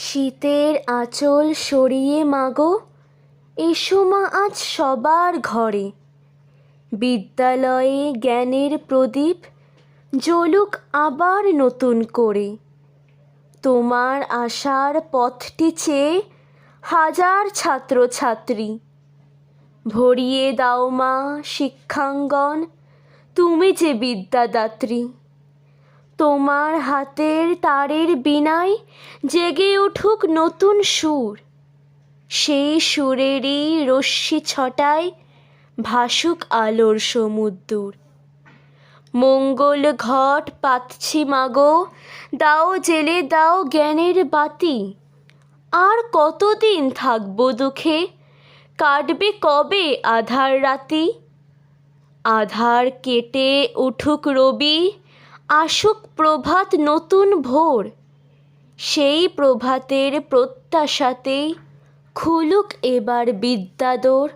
শীতের আঁচল সরিয়ে মাগো, এসো মা আজ সবার ঘরে। বিদ্যালয়ে জ্ঞানের প্রদীপ জ্বলুক আবার নতুন করে। তোমার আশার পথটি চেয়ে হাজার ছাত্রছাত্রী। ভরিয়ে দাও মা শিক্ষাঙ্গন, তুমি যে বিদ্যাদাত্রী। তোমার হাতের তারের বীণায় জেগে উঠুক নতুন সুর। সেই সুরেরই রশ্মি ছটায় ভাসুক আলোর সমুদ্র। মঙ্গল ঘট পাতছি মাগো, দাও জেলে দাও জ্ঞানের বাতি। আর কতদিন থাকবো দুঃখে, কাটবে কবে আধার রাতি। আধার কেটে উঠুক রবি, আসুক প্রভাত নতুন ভোর। সেই প্রভাতের প্রত্যাশাতেই খুলুক এবার বিদ্যাদোর।